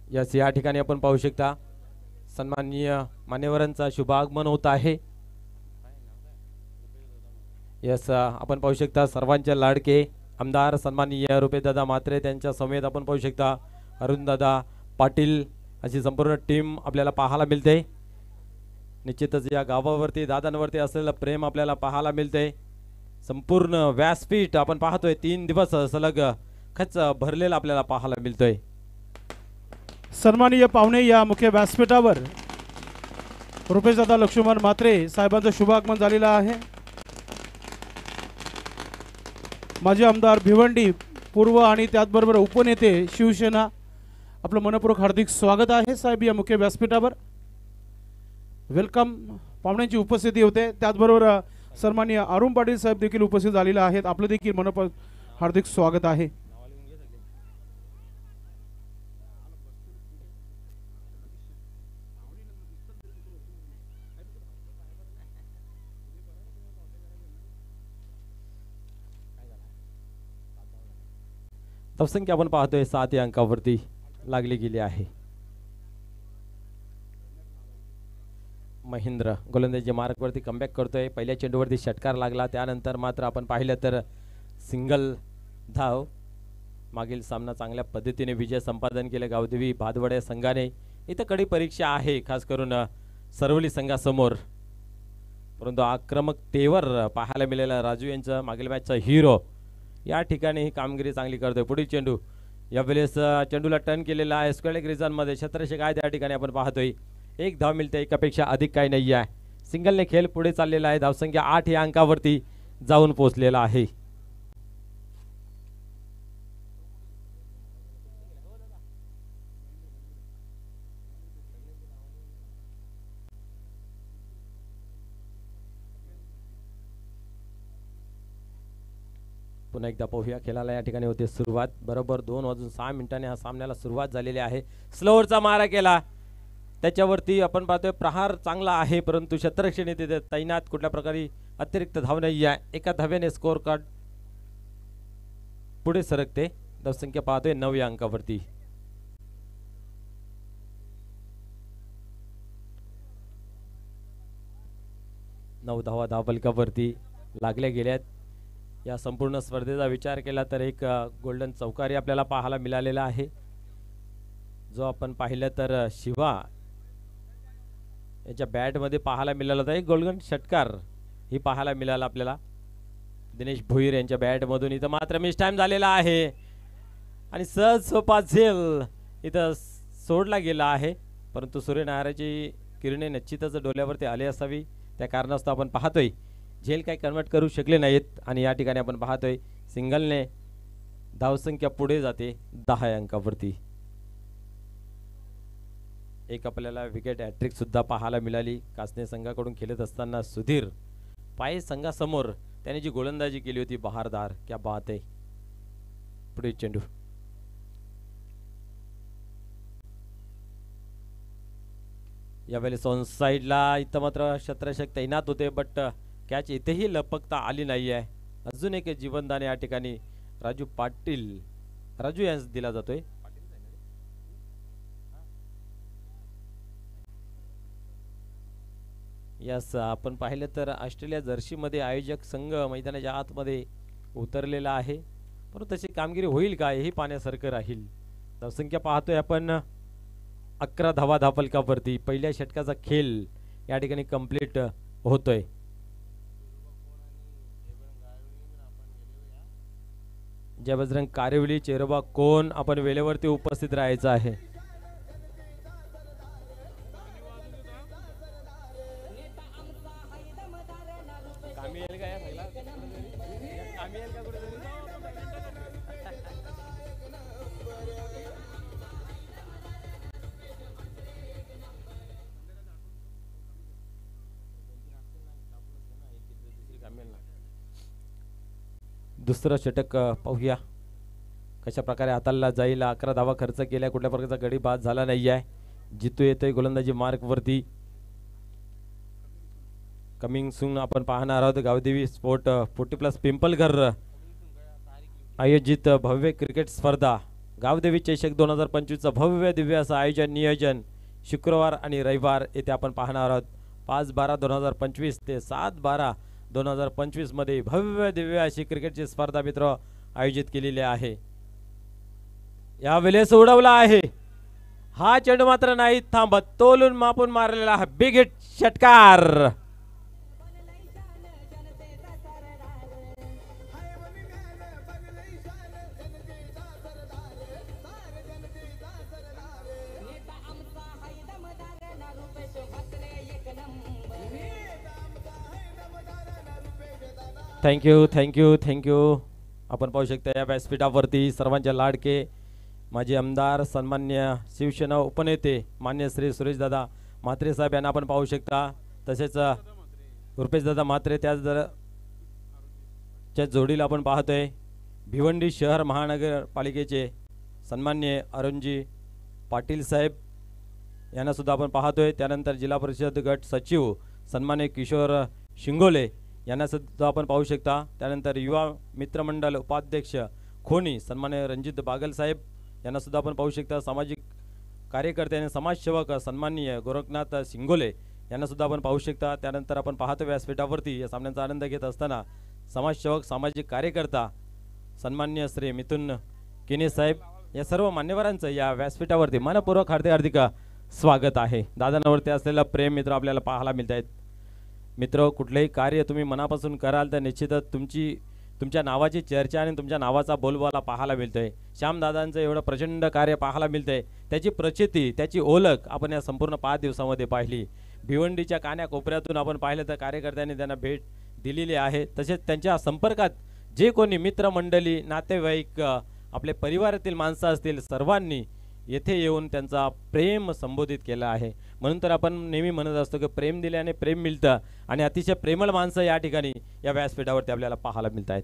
Yes या ठिकाणी आपण पाहू शकता सन्माननीय मान्यवरांचा शुभागमन होत आहे। यस आपण पाहू शकता सर्वांचे लाडके आमदार सन्माननीय रुपेशदादा म्हात्रे त्यांच्या समेत आपण पाहू शकता अरुणदादा पाटील अशी संपूर्ण टीम आपल्याला पाहायला मिळते। निश्चितच या गावावरती दादांवरती असलेलं प्रेम आपल्याला पाहायला मिळते। संपूर्ण व्यासपीठ आपण पाहतोय 3 दिवस सलग खच भरलेला आपल्याला पाहायला मिळतोय। सन्माननीय पाहुणे या मुख्य व्यासपीठावर रुपेशदादा लक्ष्मण म्हात्रे साहेबांचं शुभागमन झालेलं आहे। माजी आमदार भिवंडी पूर्व आणि त्याचबरोबर उपनेते शिवसेना आपलं मनपूर्वक हार्दिक स्वागत आहे साहेब या मुख्य व्यासपीठावर। वेलकम पाहुण्यांची उपस्थिती होते। त्याचबरोबर सन्माननीय अरुण पाटील साहेब देखील उपस्थित झालेले आहेत। आपलं देखील मनपूर्वक हार्दिक स्वागत आहे। धावसंख्या आपण पाहतोय 7 या अंकावरती लागली गेली आहे। महेंद्र गोलंदाजी मार्कवरती कमबॅक करतोय। पहिल्या चेंडूवरती षटकार लागला, त्यानंतर मात्र आपण पाहिलं तर सिंगल धाव। मागील सामना चांगल्या पद्धतीने विजय संपादन केले गावदेवी भादवडे संघाने। इथं कडी परीक्षा आहे खास करून सरवली संघासमोर, परंतु आक्रमकतेवर पाहायला मिळालेला राजू यांचा मागील मॅचचा हिरो या ठिकाणी ही कामगिरी चांगली करतोय। पुढील चेंडू यावेळेस चेंडूला टर्न केलेला आहे स्क्वेअर ग्रिजन मध्ये क्षेत्ररक्षक काय त्या ठिकाणी आपण पाहतोय। एक धाव मिळते, एकापेक्षा अधिक काही नाही आहे। सिंगलने खेळ पुढे चाललेला आहे। धावसंख्या 8 या अंकावरती जाऊन पोहोचलेला आहे। पुन्हा एकदा पाहूया खेळाला या ठिकाणी होते सुरुवात। बरोबर 2:06 हा सामन्याला सुरुवात झालेली आहे। स्लोअरचा मारा केला, त्याच्यावरती आपण पाहतोय प्रहार चांगला आहे, परंतु क्षेत्ररक्षण तिथे तैनात, कुठल्या प्रकारे अतिरिक्त धाव नाही आहे। एका धाव्याने स्कोअर कार्ड पुढे सरकते। धावसंख्या पाहतोय 9 या अंकावरती। नऊ धावा धावफलकावरती लागल्या गेल्यात। या संपूर्ण स्पर्धेचा विचार केला तर एक गोल्डन चौकारी आपल्याला पाहायला मिळालेला आहे, जो आपण पाहिलं तर शिवा याच्या बॅट मध्ये पाहायला मिळाला होता। एक गोल्डन षटकार ही पाहायला मिळाला आपल्याला दिनेश भोईर यांच्या बॅट मधून। इथं मात्र मिस टाइम झालेला आहे आणि सहज सोपा झेल इथं सोडला गेला आहे, परंतु सूर्यनारायणाची किरणे निश्चितच डोल्यावरती आली असावी, त्या कारणास्तव आपण पाहतोय झेल काही कन्वर्ट करू शकले नाहीत। आणि या ठिकाणी आपण पाहतोय सिंगलने धावसंख्या पुढे जाते 10 या अंकावरती। एक आपल्याला विकेट हॅट्रिक सुद्धा पाहायला मिळाली कासने संघाकडून खेळत असताना। सुधीर पाय संघासमोर त्याने जी गोलंदाजी केली होती बहारदार, क्या बात आहे। पुढे चेंडू यावेळेस ऑन साइडला, इथं मात्र क्षेत्ररक्षक तैनात होते, बट कॅच इथेही लपकता आली नाही आहे। अजून एक जीवनदान या ठिकाणी राजू पाटील राजू यांस दिला जातोय। यस आपण पाहिलं तर ऑस्ट्रेलिया जर्सी मध्ये आयोजक संघ मैदानाच्या आतमध्ये उतरलेला आहे, परंतु तशी कामगिरी होईल का हेही पाहण्यासारखं राहील। धावसंख्या पाहतोय आपण 11 धावा धावफलकावरती। पहिल्या षटकाचा खेळ या ठिकाणी कंप्लीट होतोय। जय बजरंग कारिवली चेरोबा कोण आपण वेळेवरती उपस्थित राहायचं आहे। दुसरं षटक पाहूया कशा प्रकारे हाताळला जाईल। 11 धावा खर्च केल्या, कुठल्या प्रकारचा गडी बाद झाला नाही आहे। जितू येतोय गोलंदाजी मार्क वरती। कमिंग सून आपण पाहणार आहोत गावदेवी स्पोर्ट 40+ पिंपलघर आयोजित भव्य क्रिकेट स्पर्धा गावदेवी चषक 2025चं भव्य दिव्य असं आयोजन नियोजन शुक्रवार आणि रविवार येथे आपण पाहणार आहोत. 5/12/2025 ते 7/12/2025 मध्ये भव्य दिव्य अशी क्रिकेटची स्पर्धा मित्र आयोजित केलेली आहे. यावेळेस उडवला आहे हा चेंडू मात्र नाही थांबत, तोलून मापून मारलेला हा बिग हिट षटकार. Thank you thank you thank you. आपण पाहू शकता या व्यासपीठावरती सर्वांचे लाडके माजी आमदार सन्मान्य शिवसेना उपनेते मान्य श्री सुरेशदादा म्हात्रे साहेब यांना आपण पाहू शकता. तसेच रुपेशदादा म्हात्रे त्याच जोडीला आपण पाहतोय भिवंडी शहर महानगरपालिकेचे सन्मान्य अरुणजी पाटील साहेब यांना सुद्धा आपण पाहतोय. त्यानंतर जिल्हा परिषद गट सचिव सन्मान्य किशोर शिंगोले यांना सुद्धा आपण पाहू शकता. त्यानंतर युवा मित्रमंडळ उपाध्यक्ष खोनी सन्मान्य रणजित बागल साहेब यांना सुद्धा आपण पाहू शकता. सामाजिक कार्यकर्ते आणि समाजसेवक सन्माननीय गोरखनाथ सिंगोले यांना सुद्धा आपण पाहू शकता. त्यानंतर आपण पाहतो व्यासपीठावरती या सामन्याचा आनंद घेत असताना समाजसेवक सामाजिक कार्यकर्ता सन्माननीय श्री मिथुन किने साहेब या सर्व मान्यवरांचं या व्यासपीठावरती मनपूर्वक हार्दिक स्वागत आहे. दादांवरती असलेलं प्रेम मित्र आपल्याला पाहायला मिळत आहेत. मित्र कुठलेही कार्य तुम्ही मनापासून कराल तर निश्चितच तुमच्या नावाची चर्चा आणि तुमच्या नावाचा बोलबाला पाहायला मिळतोय. श्यामदादांचं एवढं प्रचंड कार्य पाहायला मिळतंय. त्याची प्रचिती त्याची ओळख आपण या संपूर्ण 5 दिवसामध्ये पाहिली. भिवंडीच्या कान्याकोपऱ्यातून आपण पाहिलं तर कार्यकर्त्यांनी त्यांना भेट दिलेली आहे. तसेच त्यांच्या संपर्कात जे कोणी मित्रमंडळी नातेवाईक आपले परिवारातील माणसं असतील सर्वांनी येथे येऊन त्यांचा प्रेम संबोधित केला आहे. म्हणून तर आपण नेहमी म्हणत असतो की प्रेम दिल्याने प्रेम मिळतं आणि अतिशय प्रेमळ माणसं या ठिकाणी या व्यासपीठावरती आपल्याला पाहायला मिळत आहेत.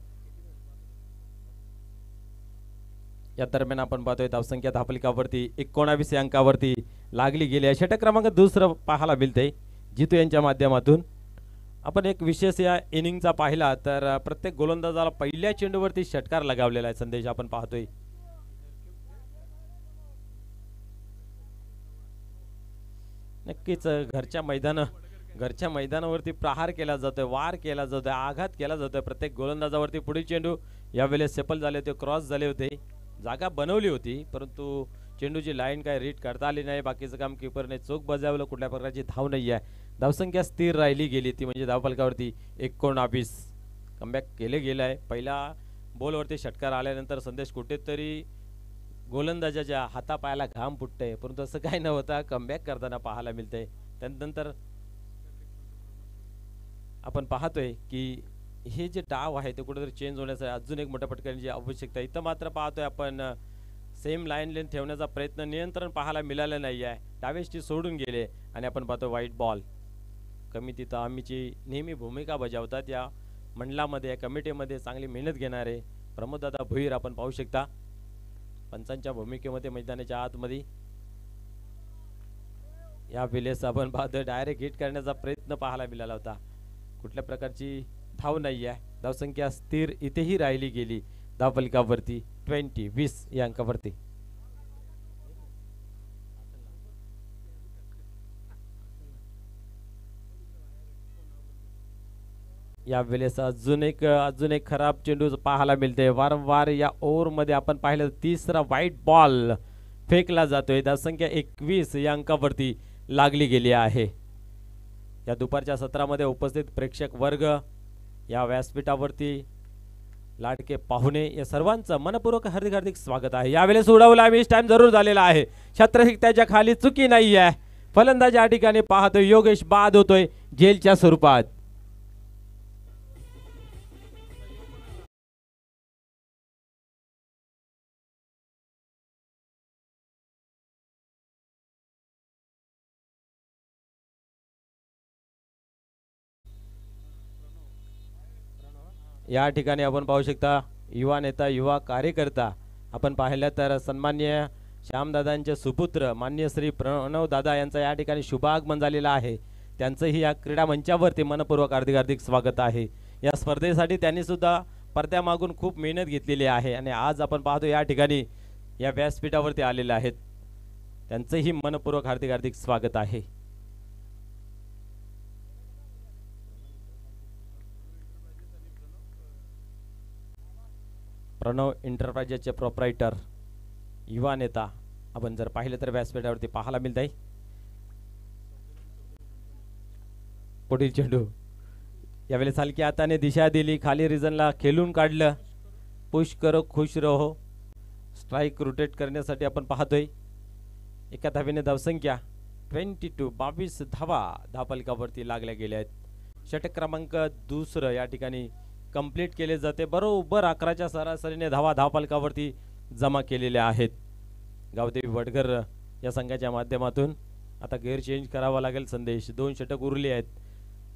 या दरम्यान आपण पाहतोय धावसंख्या धापलिकावरती 19 अंकावरती लागली गेली आहे. षटक क्रमांक दुसरं पाहायला मिळतंय जितू यांच्या माध्यमातून. आपण एक विशेष या इनिंगचा पाहिला तर प्रत्येक गोलंदाजाला पहिल्या चेंडूवरती षटकार लगावलेला आहे. संदेश आपण पाहतोय नक्कीच घरच्या मैदानावरती प्रहार केला जातोय, वार केला जातोय, आघात केला जातोय प्रत्येक गोलंदाजावरती. पुढील चेंडू यावेळेस सफल झाले होते, क्रॉस झाले होते, जागा बनवली होती परंतु चेंडूची लाईन काय रीड करता आली नाही. बाकीचं काम कीपरने चोख बजावलं. कुठल्या प्रकारची धाव नाही आहे. धावसंख्या स्थिर राहिली गेली ती म्हणजे धावफलकावरती 19. कमबॅक केले गेलं आहे. पहिल्या बॉलवरती षटकार आल्यानंतर संदेश कुठेतरी गोलंदाजाच्या हातापायाला घाम फुटतंय परंतु असं काही न होता कमबॅक करताना पाहायला मिळतंय. त्यानंतर आपण पाहतोय की हे जे डाव आहे ते कुठेतरी चेंज होण्याचं अजून एक मोठ्या फटक्याची आवश्यकता. इथं मात्र पाहतोय आपण सेम लाईन लेन ठेवण्याचा प्रयत्न नियंत्रण पाहायला मिळालं नाही आहे. डावेष्टी सोडून गेले आणि आपण पाहतो व्हाईट बॉल. कमिटीत आम्हीची नेहमी भूमिका बजावतात या मंडळामध्ये या कमिटीमध्ये चांगली मेहनत घेणारे प्रमोददादा भुईर आपण पाहू शकता पंचांच्या भूमिकेमध्ये मैदानाच्या आतमध्ये. या वेळेस आपण पाहतोय डायरेक्ट हिट करण्याचा प्रयत्न पाहायला मिळाला होता. कुठल्या प्रकारची धाव नाही आहे. धावसंख्या स्थिर इथेही राहिली गेली धावफलकावरती 20 या अंकावरती. या वेळेस अजून एक खराब चेंडू पाहायला मिळते. वारंवार या ओव्हरमध्ये आपण पाहिलं तिसरा व्हाईट बॉल फेकला जातोय. धावसंख्या 21 या अंकावरती लागली गेली आहे. या दुपारच्या सत्रामध्ये उपस्थित प्रेक्षक वर्ग या व्यासपीठावरती लाडके पाहुणे या सर्वांचं मनपूर्वक हार्दिक स्वागत आहे. यावेळेस उडवला मिस टाइम जरूर झालेला आहे. छत्रहिक त्याच्या खाली चुकी नाही आहे. फलंदाज या ठिकाणी पाहतोय योगेश बाद होतोय जेलच्या स्वरूपात. या ठिकाणी आपण पाहू शकता युवा नेता युवा कार्यकर्ता आपण पाहिलं तर सन्मान्य श्यामदादांचे सुपुत्र मान्य श्री प्रणव दादा यांचा या ठिकाणी शुभागमन झालेला आहे. त्यांचंही या क्रीडा मंचावरती मनपूर्वक हार्दिक स्वागत आहे. या स्पर्धेसाठी त्यांनी सुद्धा पडद्यामागून खूप मेहनत घेतलेली आहे आणि आज आपण पाहतो या ठिकाणी या व्यासपीठावरती आलेले आहेत त्यांचंही मनपूर्वक हार्दिक हार्दिक स्वागत आहे. प्रणव एंटरप्राइजेसचे प्रोप्रायटर युवा नेता आपण जर पाहिलं तर व्यासपीठावरती पाहायला मिळत आहे. पुढील चेंडू यावेळेस हलक्या हाताने दिशा दिली, खाली रिजनला खेळून काढलं. पुश करो खुश रहो, स्ट्राईक रोटेट करण्यासाठी आपण पाहतोय. एका धावेने धावसंख्या 22 धावा धावफलकावरती लागल्या गेल्या आहेत. षटक क्रमांक दुसरं या ठिकाणी कंप्लीट केले जाते. बरोबर 11च्या सरासरीने धावा धावफलकावरती जमा केलेल्या आहेत. गावदेवी वडगर या संघाच्या माध्यमातून आता गेअर चेंज करावा लागेल. संदेश 2 षटक उरली आहेत.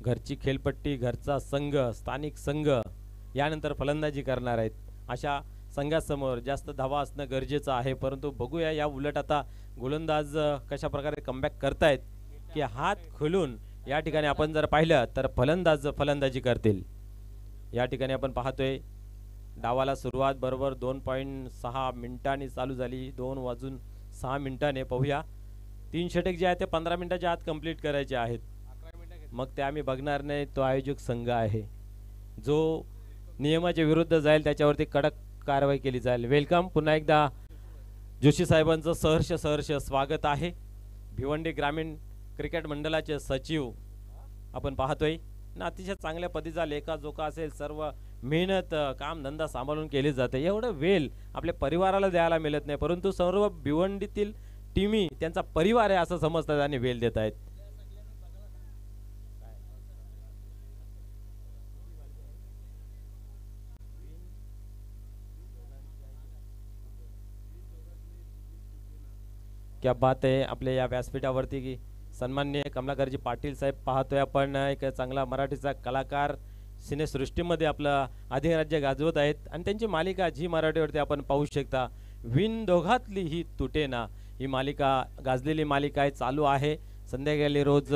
घरची खेळपट्टी, घरचा संघ, स्थानिक संघ यानंतर फलंदाजी करणार आहेत. अशा संघासमोर जास्त धावा असणं गरजेचं आहे. परंतु बघूया या उलट आता गोलंदाज कशा प्रकारे कमबॅक करतायत की हात खोलून या ठिकाणी आपण जर पाहिलं तर फलंदाज फलंदाजी करतील. या ठिकाणी आपण पाहतोय डावाला सुरुवात बरोबर 2.6 मिनिटांनी चालू झाली. 2:06 पाहूया. 3 षटक जे आहेत ते 15 मिनिटाच्या आत कंप्लीट करायचे आहेत. मग ते आम्ही बघणार नाही. तो आयोजक संघ आहे जो नियमाच्या विरुद्ध जाईल त्याच्यावरती कडक कारवाई केली जाईल. वेलकम पुन्हा एकदा जोशी साहेबांचं सहर्ष स्वागत आहे. भिवंडी ग्रामीण क्रिकेट मंडळाचे सचिव आपण पाहतोय ना. अतिशय चांगल्या पद्धतीचा लेखाजोखा असेल, सर्व मेहनत काम धंदा सांभाळून केली जाते. एवढं वेळ आपल्या परिवाराला द्यायला मिळत नाही, परंतु सर्व भिवंडीतील टीमी त्यांचा परिवार आहे असं समजतात आणि वेळ देत आहेत. क्या बात आहे. आपल्या या व्यासपीठावरती की सन्माननीय कमलाकरजी पाटील साहेब पाहतोय आपण. एक चांगला मराठीचा कलाकार सिनेसृष्टीमध्ये आपलं अधिराज्य गाजवत आहेत आणि त्यांची मालिका झी मराठीवरती आपण पाहू शकता. विण दोघातली ही तुटे ना ही मालिका गाजलेली मालिका आहे, चालू आहे. संध्याकाळी रोज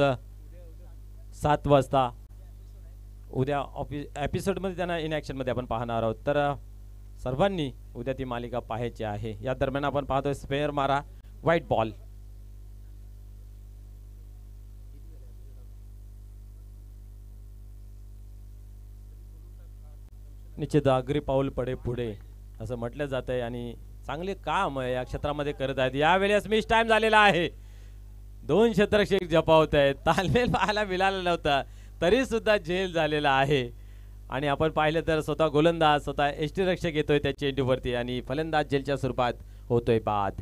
7 वाजता उद्या एपिसोडमध्ये त्यांना इन ॲक्शनमध्ये आपण पाहणार आहोत. तर सर्वांनी उद्या ती मालिका पाहायची आहे. या दरम्यान आपण पाहतोय स्पेअर मारा, व्हाईट बॉल. निश्चित आगरी पाऊल पडे पुढे असं म्हटलं जात आहे आणि चांगले काम या क्षेत्रामध्ये करत आहेत. यावेळेस मिस टाइम झालेला आहे. 2 क्षेत्ररक्षक जपावत आहेत. तालमेल पाहायला मिळाला नव्हता तरी सुद्धा झेल झालेला आहे. आणि आपण पाहिलं तर स्वतः गोलंदाज स्वतः यष्टीरक्षक येतोय त्या चेंडूवरती आणि फलंदाज झेलच्या स्वरूपात होतोय बाद.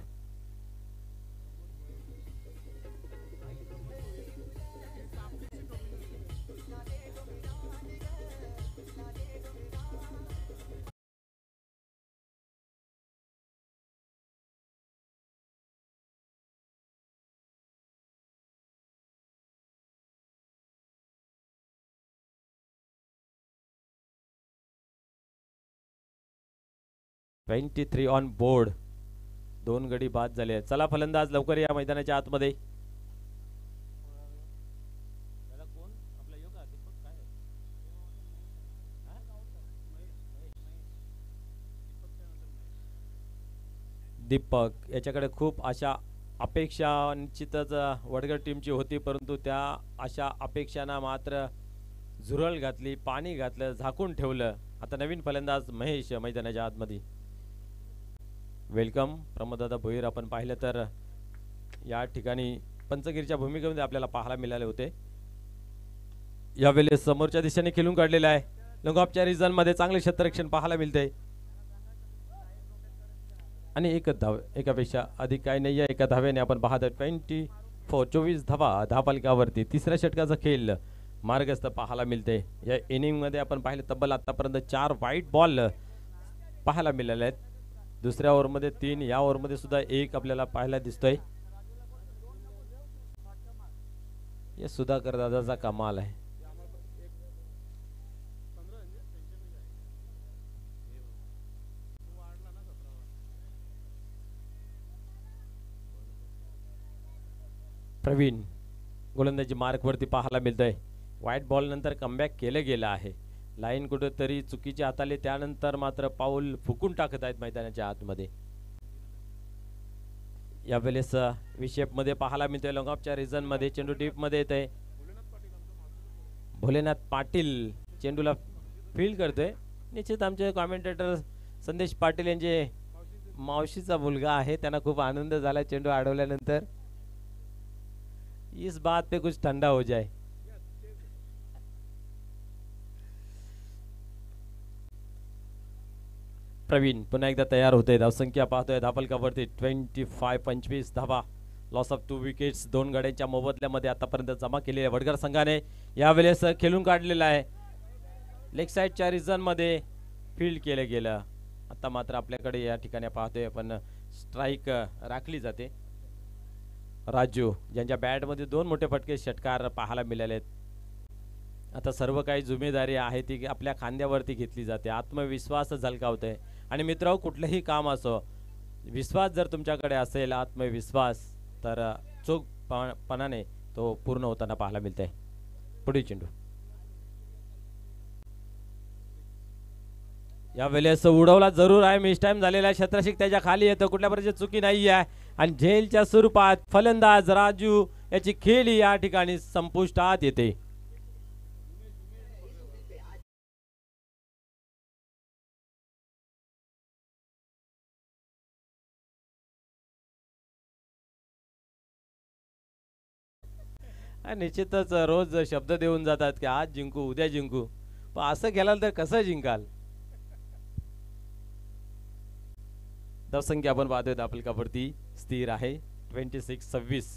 (23 ऑन बोर्ड). 2 गडी बाद झाले आहेत. चला फलंदाज लवकर या मैदानाच्या आतमध्ये. दीपक याच्याकडे खूप अशा अपेक्षा निश्चितच वडगड टीमची होती, परंतु त्या अशा अपेक्षांना मात्र झुरळ घातली, पाणी घातलं, झाकून ठेवलं. आता नवीन फलंदाज महेश मैदानाच्या आतमध्ये. वेलकम प्रमोददादा भोईर. आपण पाहिलं तर या ठिकाणी पंचगिरीच्या भूमिकेमध्ये आपल्याला पाहायला मिळाले होते. यावेळेस समोरच्या दिशेने खेळून काढलेला आहे. लॉंगऑफच्या रिजन मध्ये चांगले क्षेत्ररक्षण पाहायला मिळते आणि एक धाव, एकापेक्षा अधिक काही नाही. एका धाव्याने आपण पाहत 24 धावा धावफलकावरती. तिसऱ्या षटकाचा खेळ मार्गस्थ पाहायला मिळते. या इनिंग मध्ये आपण पाहिलं तब्बल आतापर्यंत 4 व्हाईट बॉल पाहायला मिळाले आहेत. दुसऱ्या ओव्हरमध्ये 3, या ओव्हरमध्ये सुद्धा 1 आपल्याला पाहायला दिसतोय. हे सुधाकर दादाचा कमाल आहे. प्रवीण गोलंदाजी मार्क वरती पाहायला मिळतंय. व्हाईट बॉल नंतर कमबॅक केलं गेलं आहे. लाईन कुठेतरी चुकीचे हाताले, त्यानंतर मात्र पाऊल फुकून टाकत आहेत मैदानाच्या आतमध्ये. यावेळेस विशेप मध्ये पाहायला मिळतोय लॉंगऑफच्या रिझन मध्ये चेंडू डीप मध्ये येतोय. भोलेनाथ पाटील चेंडूला फील्ड करतोय. निश्चित आमचे कॉमेंटेटर संदेश पाटील यांचे मावशीचा मुलगा आहे, त्यांना खूप आनंद झाला चेंडू अडवल्यानंतर. इस बात पे कुछ ठंडा हो जाए. प्रवीण पुन्हा एकदा तयार होते. धावसंख्या पाहतोय धापलकावरती 25-25 धावा. लॉस ऑफ 2 विकेट्स 2 गड्यांच्या मोबदल्यामध्ये आतापर्यंत जमा केलेल्या वडगर संघाने यावेळेस खेळून काढलेला आहे. लेग साईडच्या रिझन मध्ये फील्ड केलं गेलं. आता मात्र आपल्याकडे या ठिकाणी पाहतोय आपण स्ट्राईक राखली जाते. राजू ज्यांच्या बॅटमध्ये 2 मोठे फटके षटकार पाहायला मिळाले आहेत. आता सर्व काही जिम्मेदारी आहे ती आपल्या खांद्यावरती घेतली जाते. आत्मविश्वास झलकावतोय. आणि मित्रांनो, कुठलंही काम असो, विश्वास जर तुमच्याकडे असेल, आत्मविश्वास, तर चोखपणाने तो पूर्ण होताना पाहायला मिळतंय. पुढील चेंडू या वेळेस उडवला जरूर आहे. मिस टाइम झालेला आहे. क्षेत्रशिक त्याच्या खाली येतं. कुठल्या प्रकारची चुकी नाही आहे. आणि झेलच्या स्वरूपात फलंदाज राजू याची खेळी या ठिकाणी संपुष्टात येते. निश्चितच रोज शब्द देऊन जातात की आज जिंकू उद्या जिंकू, पण असं केलं तर कसं जिंकाल. धावसंख्या आपण पाहतोय आपल्यावरती स्थिर आहे 26-26.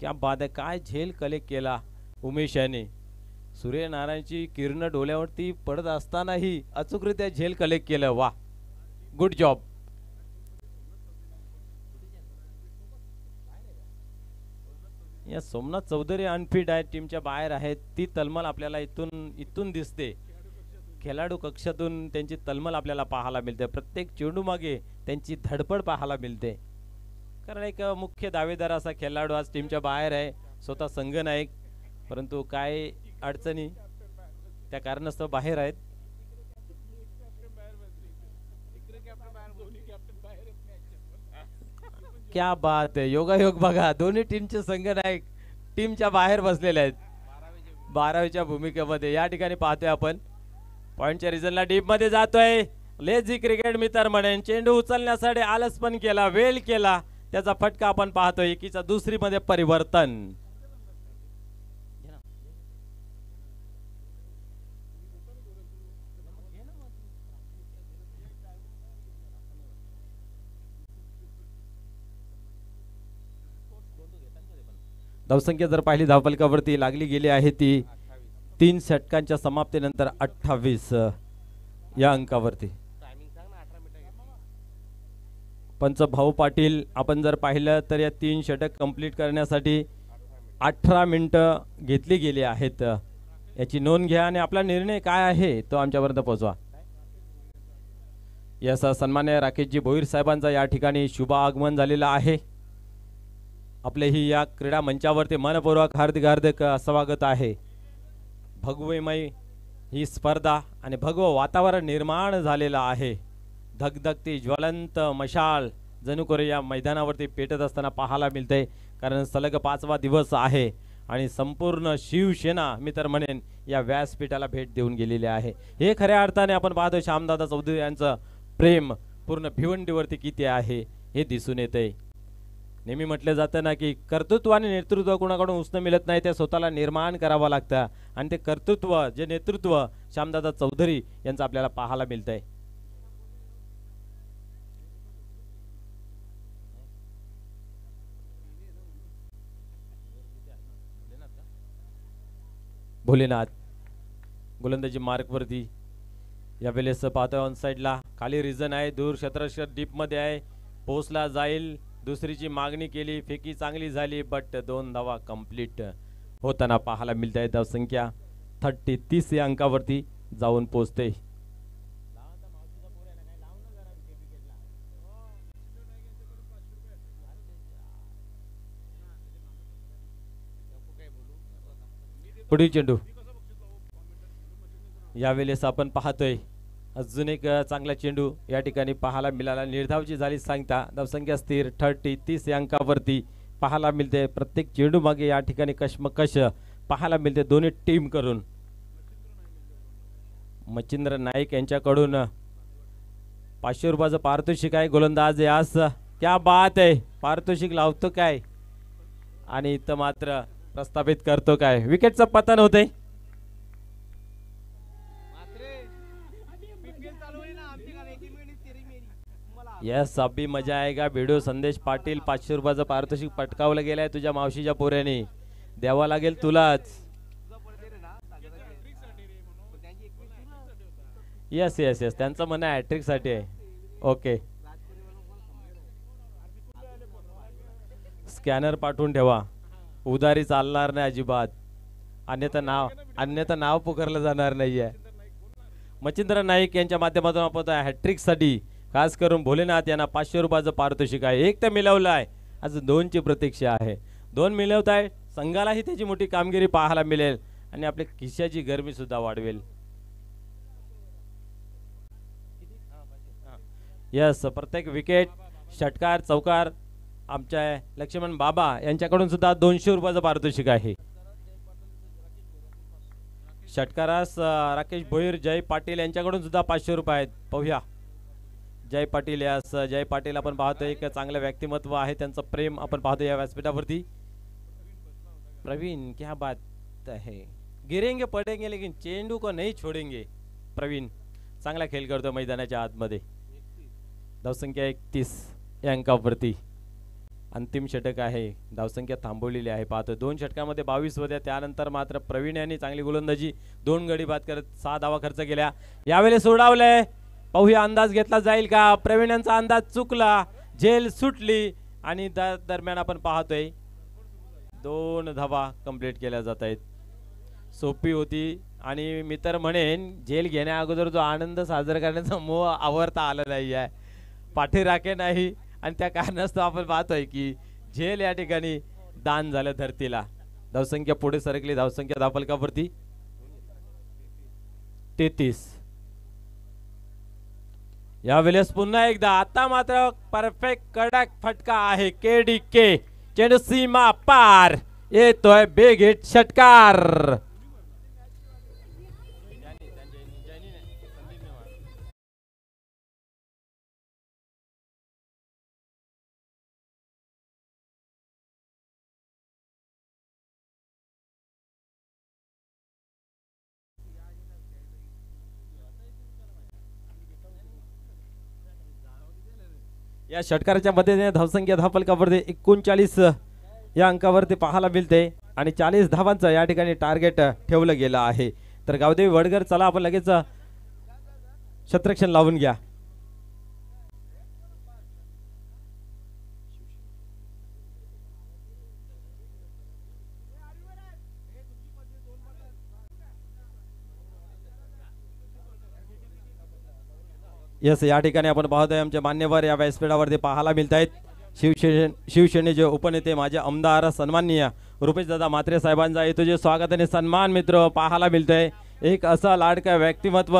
क्या बात आहे. काय झेल कलेक्ट केला उमेश याने. सूर्यनारायणची किरण डोळ्यावरती पडत असतानाही अचूकरित्या झेल कलेक्ट केलं. वा, गुड जॉब. या सोमनाथ चौधरी अनफिट आहे, टीमच्या बाहेर आहेत. ती तलमल आपल्याला इथून दिसते. खेळाडू कक्षातून त्यांची तलमल आपल्याला पाहायला मिळते. प्रत्येक चेंडू मागे त्यांची धडपड पाहायला मिळते. कारण एक मुख्य दावेदार असा खेळाडू आज टीमच्या बाहेर आहे. स्वतः संघनायक, परंतु काय अडचणी त्या कारणास्तव बाहेर आहेत. क्या बात आहे. योगायोग बघा, दोन्ही टीमचे संघनायक टीमच्या बाहेर बसलेले आहेत 12वीच्या भूमिकेमध्ये. या ठिकाणी पाहतोय आपण पॉइंटच्या रिझनला डीप मध्ये जातोय. लेझी क्रिकेट मित्र म्हणेन. चेंडू उचलण्यासाठी आलस पण केला, वेल केला. त्याचा फटका आपण पाहतोय. एकीचा दुसरी मध्ये परिवर्तन. धावसंख्या जर पाहिली धावफलकावरती लागली गेली आहे ती 3 षटकांच्या समाप्तीनंतर 28 या अंकावरती. पंच भाऊ पाटील आपण जर पाहिलं तर या 3 षटक कंप्लीट करण्यासाठी 18 मिनिटं घेतली गेली आहेत. याची नोंद घ्या आणि आपला निर्णय काय आहे तो आमच्यापर्यंत पोहोचवा. याचा सन्मान्य राकेशजी भोईर साहेबांचा या ठिकाणी शुभ आगमन झालेला आहे. आपलेही या क्रीडा मंचावरती मनपूर्वक हार्दिक हार्दिक स्वागत आहे. भगवमय ही स्पर्धा आणि भगव वातावरण निर्माण झालेलं आहे. धगधगती ज्वलंत मशाल जणू करे या मैदानावरती पेटत असताना पाहायला मिळते. कारण सलग 5वा दिवस आहे आणि संपूर्ण शिवसेना मी तर म्हणेन या व्यासपीठाला भेट देऊन गेलेले आहे. हे खऱ्या अर्थाने आपण पाहतो श्यामदादा चौधरी यांचं प्रेम पूर्ण भिवंडीवरती किती आहे हे दिसून येते. नेहमी म्हटलं जातं ना की कर्तृत्व आणि नेतृत्व कोणाकडून उसणं मिळत नाही, ते स्वतःला निर्माण करावं लागतं. आणि ते कर्तृत्व जे नेतृत्व श्यामदादा चौधरी यांचं आपल्याला पाहायला मिळतंय. भोलेनाथ गोलंदाजी मार्कवरती यावेळेस पाहतोय. ऑन साईडला खाली रिझन आहे, दूर क्षेत्रक्षर डीप मध्ये आहे. पोचला जाईल. दुसरीची मागणी केली, फेकी चांगली झाली, बट 2 धावा कंप्लीट होताना पाहायला मिळत आहे. धावसंख्या 30 या अंकावरती जाऊन पोहोचते. पुढील चेंडू यावेळेस आपण पाहतोय अजून एक चांगला चेंडू या ठिकाणी पाहायला मिळाला. निर्धावची झाली सांगता. धावसंख्या स्थिर 30 या अंकावरती पाहायला मिळते. प्रत्येक चेंडू मागे या ठिकाणी कशमकश पाहायला मिळते दोन्ही टीम करून. मच्छिंद्र नाईक यांच्याकडून 500 रुपयाचं पारितोषिक आहे. गोलंदाज यास क्या बात आहे. पारितोषिक लावतो काय आणि इथं मात्र प्रस्थापित करतो काय. विकेटचं पतन होते. यस अभी मजा आएगा. भिडो संदेश पाटील 500 रुपयाचं पारितोषिक पटकावलं गेलंय तुझ्या मावशीच्या पोऱ्याने. द्यावा लागेल तुलाच. यस यस यस त्यांचं म्हणणं हॅट्रिक साठी आहे. ओके स्कॅनर पाठवून ठेवा. उधारी चालणार नाही अजिबात. अन्यथा नाव पुकारलं जाणार नाहीये. मच्छिंद्र नाईक यांच्या माध्यमातून आपण हॅट्रिक साठी खास करून भोलेनाथ यांना 500 रुपयाचं पारितोषिक आहे. एक तर मिळवलं आहे. आज 2ची प्रतीक्षा आहे. 2 मिळवत आहे. संघालाही त्याची मोठी कामगिरी पाहायला मिळेल आणि आपल्या खिशाची गरमी सुद्धा वाढवेल. यस प्रत्येक विकेट षटकार चौकार आमच्या लक्ष्मण बाबा यांच्याकडून सुद्धा 200 रुपयाचं पारितोषिक आहे. षटकारास राकेश भोईर जय पाटील यांच्याकडून सुद्धा 500 रुपये आहेत. पाहूया जय पाटील. यास जय पाटील आपण पाहतो एक चांगलं व्यक्तिमत्व आहे. त्यांचं प्रेम आपण पाहतो या व्यासपीठावरती. प्रवीण क्या बात है. गिरेंगे पडेंगे लेकिन चेंडू को नहीं छोडेंगे. प्रवीण चांगला खेळ करतो मैदानाच्या आतमध्ये. धावसंख्या 31 या अंकावरती अंतिम षटक आहे. धावसंख्या थांबवलेली आहे. पाहतो 2 षटकामध्ये 22 होत्या. त्यानंतर मात्र प्रवीण यांनी चांगली गोलंदाजी 2 गडी बाद करत 6 धावा खर्च केल्या. यावेळी सोडावलंय. पाहूया अंदाज घेतला जाईल का. प्रवीण यांचा अंदाज चुकला. झेल सुटली आणि दरम्यान आपण पाहतोय 2 धावा कंप्लीट केल्या जात आहेत. सोपी होती आणि मी तर म्हणेन झेल घेण्या अगोदर जो आनंद साजरा करण्याचा मोह आवरता आला नाही आहे. पाठी राखे नाही आणि त्या कारणास्तव आपण पाहतोय की झेल या ठिकाणी दान झालं धरतीला. धावसंख्या पुढे सरकली. धावसंख्या धावफलकावरती 33. यावेळेस पुन्हा एकदा आता मात्र परफेक्ट कडक फटका आहे. KDK चेंडू सीमा पार येतोय. बेग हिट षटकार. या षटकाराच्या मदतीने धावसंख्या धावफलकावरती 39 या अंकावरती पाहायला मिळते आणि 40 धावांचं या ठिकाणी टार्गेट ठेवलं गेलं आहे. तर गावदेवी वडगर चला आपण लगेच क्षेत्ररक्षण लावून घ्या. यस या ठिकाणी आपण पाहतोय आमचे मान्यवर या व्यासपीठावरती पाहायला मिळत आहेत. शिवसेनेचे उपनेते माझे आमदार सन्माननीय रुपेश दादा म्हात्रे साहेबांचा इथे जे स्वागत आणि सन्मान मित्र पाहायला मिळतोय. एक असा लाडका व्यक्तिमत्व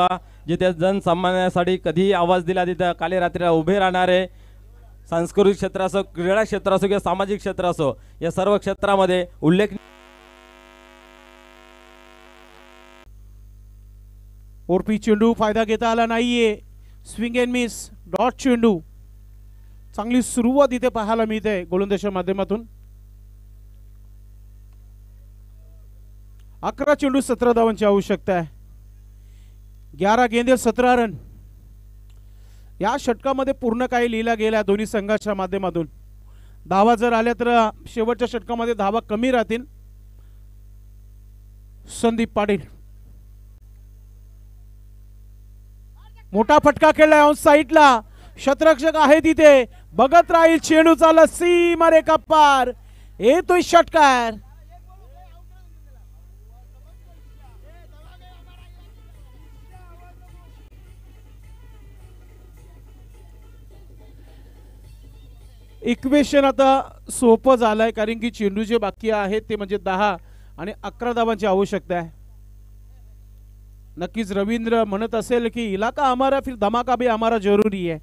जिथे जनसन्मानासाठी कधीही आवाज दिला तिथं काली रात्रीला उभे राहणारे. सांस्कृतिक क्षेत्र असो, क्रीडा क्षेत्र असो किंवा सामाजिक क्षेत्र असो, या सर्व क्षेत्रामध्ये उल्लेख. ओरपी चेंडू फायदा घेता आला नाहीये. स्विंग अँड मिस डॉट चेंडू. चांगली सुरुवात इथे पाहायला मिळते गोलंदाजाच्या माध्यमातून. 11 चेंडू 17 धावांची आवश्यकता आहे. 11 गेंदे 17 रन या षटकामध्ये पूर्ण काही लिहिला गेला दोन्ही संघाच्या माध्यमातून. धावा जर आल्या तर शेवटच्या षटकामध्ये धावा कमी राहतील. संदीप पाटील मोठा फटका खेळलाय ऑन साईडला. क्षेत्ररक्षक आहे तिथे बघत राहील. चेंडू चालला सीमा रेखा पार येतोय षटकार. इक्वेशन आता सोपं झालंय कारण की चेंडू जे बाकी आहेत ते म्हणजे 10 आणि 11 धावांची आवश्यकता आहे. नक्कीच रवींद्र म्हणत असेल की इलाका हमारा फिर धमाका भी हमारा जरूरी है.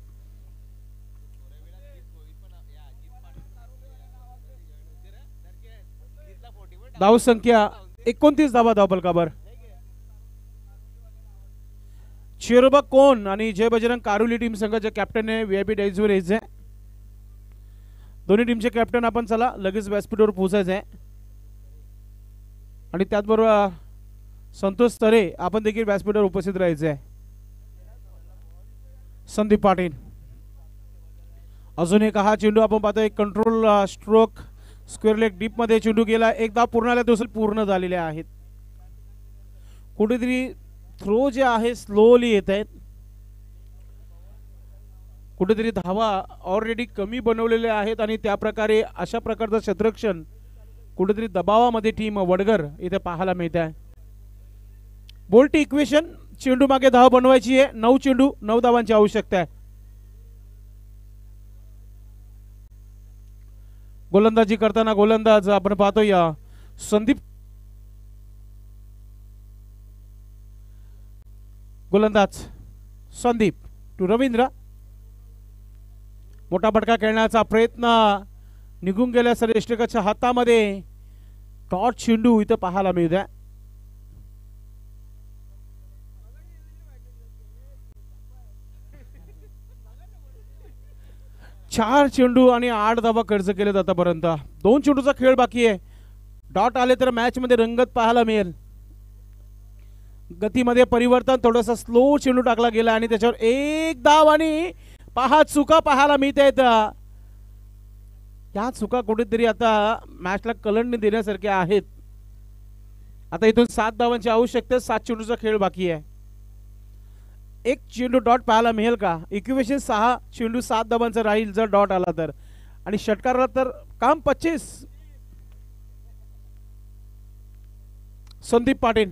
धाव संख्या 29 धावा धावपलकावर. शिरोबा कोण आणि जय बजरंग कारुली टीम संघाचे कॅप्टन आहे. व्हीआयपी डायजवर यायचे दोन्ही टीमचे कॅप्टन. आपण चला लगेच व्यासपीठावर पोहोचायचं आहे. आणि त्याचबरोबर संतोष तरे आपण देखील व्यासपीठावर उपस्थित राहायचे आहे. संदीप पाटील अजून एक हा चेंडू आपण पाहतोय control stroke square leg deep मध्ये चेंडू गेला. एक धाव पूर्ण आल्या दुसरे पूर्ण झालेले आहेत. कुठेतरी थ्रो जे आहे स्लोली येत आहेत. कुठेतरी धावा ऑलरेडी कमी बनवलेले आहेत आणि त्या प्रकारे अशा प्रकारचं क्षेत्ररक्षण कुठेतरी दबावामध्ये टीम वडगर इथे पाहायला मिळत आहे. बोल्टी इक्वेशन चेंडू मागे धाव बनवायची आहे. 9 चेंडू 9 धावांची आवश्यकता आहे. गोलंदाजी करताना गोलंदाज आपण पाहतो या संदीप. गोलंदाज संदीप टू रवींद्र. मोठा फटका खेळण्याचा प्रयत्न निघून गेल्या श्रेष्ठकाच्या हातामध्ये. टॉट चेंडू इथं पाहायला मिळत आहे. चार चेंडू आणि 8 धावा खर्च केले आतापर्यंत. 2 चेंडूचा खेळ बाकी आहे. डॉट आले तर मॅच मध्ये रंगत पाहायला मिळेल. गतीमध्ये परिवर्तन थोडासा स्लो चेंडू टाकला गेला आणि त्याच्यावर 1 धाव आणि 5 चुका पाहायला मिळत आहेत. या चुका कुठेतरी आता मॅचला कलंडणी देण्यासारख्या आहेत. आता इथून 7 धावांची आवश्यकता आहे. 7 चेंडूचा खेळ बाकी आहे. 1 चेंडू डॉट पाहायला मिळेल का. इक्वेशन 6 चेंडू 7 धावांचा राहील जर डॉट आला तर. आणि षटकाराला तर काम 25. संदीप पाटील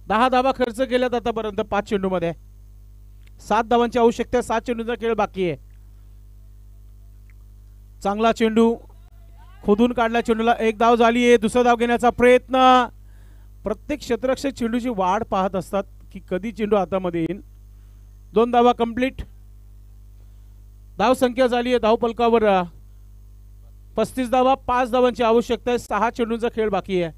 10 धावा खर्च केल्यात आतापर्यंत 5 चेंडू मध्ये. 7 धावांची आवश्यकता. 7 चेंडूचा खेळ बाकी आहे. चांगला चेंडू खोदून काढला. चेंडूला 1 धाव झाली आहे. दुसरा धाव घेण्याचा प्रयत्न. प्रत्येक क्षेत्ररक्षक चेंडूची वाढ पाहत असतात की कधी चेंडू हातामध्ये येईल. 2 धावा कंप्लीट. धाव संख्या झाली आहे धाव फलकावर 35 धावा. 5 धावांची आवश्यकता आहे. 6 चेंडूंचा खेळ बाकी आहे.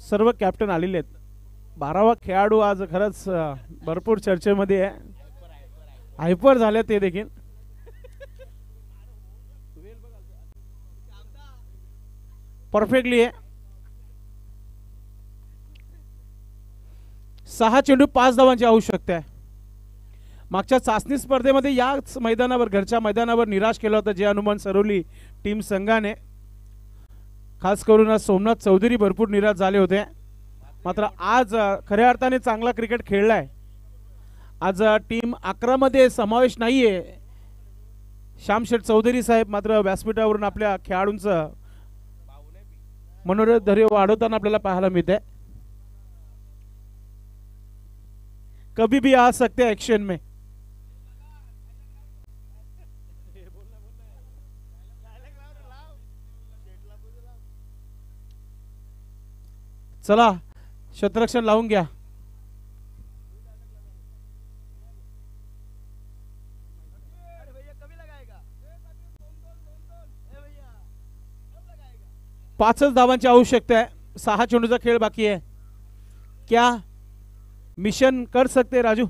सर्व कॅप्टन आलेले आहेत. 12वा खेळाडू आज खरंच भरपूर चर्चेमध्ये आहे. हायपर झाले ते देखील. परफेक्टली आहे. 6 चेंडू 5 धावांची आवश्यकता आहे. मागच्या चाचणी स्पर्धेमध्ये याच मैदानावर घरच्या मैदानावर निराश केलं होतं जे हनुमान सरोली टीम संघाने. खास करून सोमनाथ चौधरी भरपूर निराश झाले होते. मात्र आज खऱ्या अर्थाने चांगला क्रिकेट खेळलाय. आज टीम 11 मध्ये समावेश नाहीये श्यामशेठ चौधरी साहेब. मात्र व्यासपीठावरून आपल्या खेळाडूंचं मनोरंजन वाढवताना आपल्याला पाहायला मिळते. कभी भी आ सकते हैं एक्शन में. चला क्षेत्ररक्षण लावून घ्या. पाचच धावांची आवश्यकता आहे. 6 चेंडूचा खेळ बाकी आहे. क्या मिशन कर सकते राजू.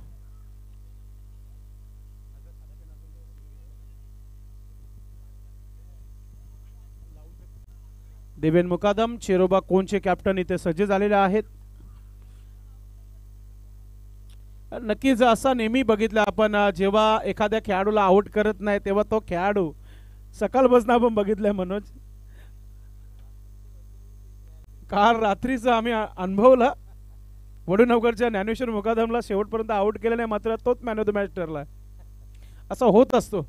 देवेन मुकादम चेरोबा कोणचे कॅप्टन इथे सज्ज झालेले आहेत. नक्कीच असा नेहमी बघितलं आपण जेव्हा एखाद्या खेळाडूला आउट करत नाही तेव्हा तो खेळाडू सकाळपासून आपण बघितलंय मनोज. काल रात्रीचं आम्ही अनुभवलं. वडूनगरच्या ज्ञानेश्वर मुकादमला शेवटपर्यंत आउट केलं नाही मात्र तोच मॅन ऑफ द मॅच ठरला. असं होत असतो.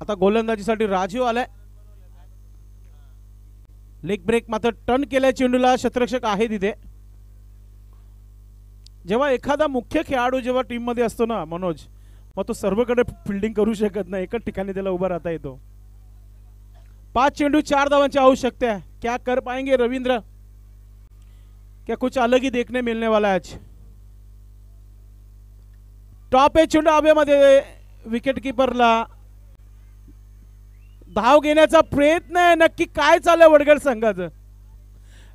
आता गोलंदाजीसाठी राजू आलाय. लेग ब्रेक मात्र टर्न केलाय चेंडूला. क्षेत्ररक्षक आहे तिथे. जेव्हा एखादा मुख्य खेळाडू जेव्हा टीम मध्ये असतो ना मनोज मग तो सर्वकडे फिल्डिंग करू शकत नाही. एकच ठिकाणी त्याला उभा राहता येतो. 5 चेंडू 4 धावांची आवश्यकता है। क्या कर पाएंगे रविंद्र? क्या कुछ अलग ही देखने मिलने वाला है आज? टॉप आहे चेंडू हवेमध्ये, विकेट कीपरला धाव घेण्याचा प्रयत्न आहे। नक्की काय चाललंय वडगड संघाचं?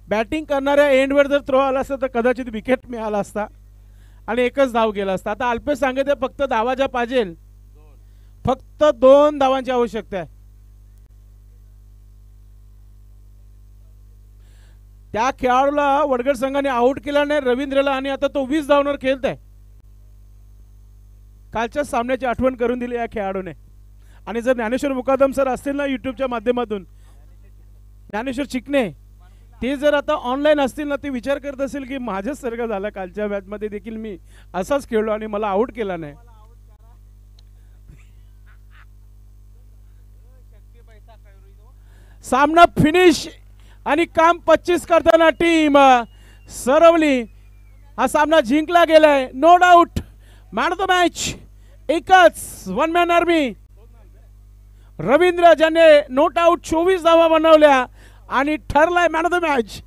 बॅटिंग करणाऱ्या एंडवर जर थ्रो आला असता तर कदाचित विकेट मिळाला असता आणि एकच धाव गेला असता। आता अल्पेश सांगितले फक्त धावा ज्या पाहिजे, फक्त 2 धावांची आवश्यकता आहे। त्या खेळाडूला वडगड संघाने आउट केला नाही रवींद्रला, आणि आता तो 20 धावांवर खेळत आहे। कालच्या सामन्याची आठवण करून दिली या खेळाडूने। आणि जर ज्ञानेश्वर मुकादम सर असतील ना युट्यूबच्या माध्यमातून, ज्ञानेश्वर चिकणे, ते जर आता ऑनलाईन असतील ना, ते विचार करत असेल की माझ्याच सारखं झालं, कालच्या मॅच मध्ये देखील मी असाच खेळलो आणि मला आउट केला नाही। सामना फिनिश आणि काम 25 करताना टीम सरवली हा सामना जिंकला गेलाय। No doubt man of the match एकच वन मॅन आर्मी रवींद्र, ज्याने नोट आउट 24 धावा बनवल्या आणि ठरलाय मॅन ऑफ द मॅच।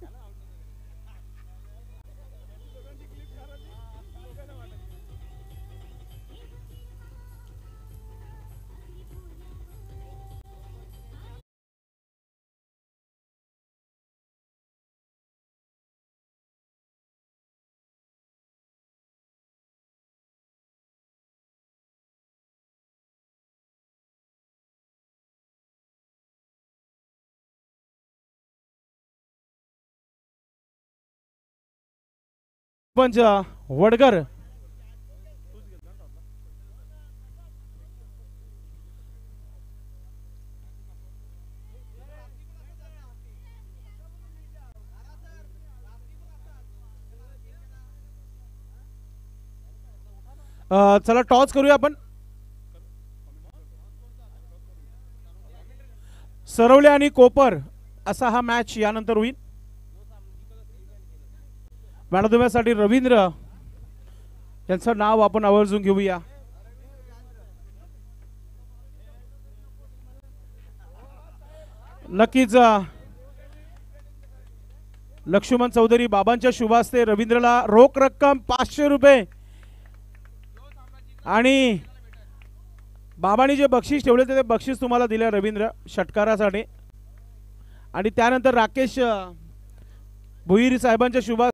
पंच वडगर चला टॉस करूया आपण। सरवले आणि कोपर असा हा मॅच यानंतर होईल। मॅन ऑफ द मॅच साठी रवींद्र यांचं नाव आपण आवर्जून घेऊया। नक्कीच लक्ष्मण चौधरी बाबांच्या शुभास्ते रवींद्रला रोख रक्कम 500 रुपये आणि बाबांनी जे बक्षीस ठेवले ते बक्षीस तुम्हाला दिले रवींद्र षटकारासाठी। आणि त्यानंतर राकेश भुईर साहेबांच्या शुभा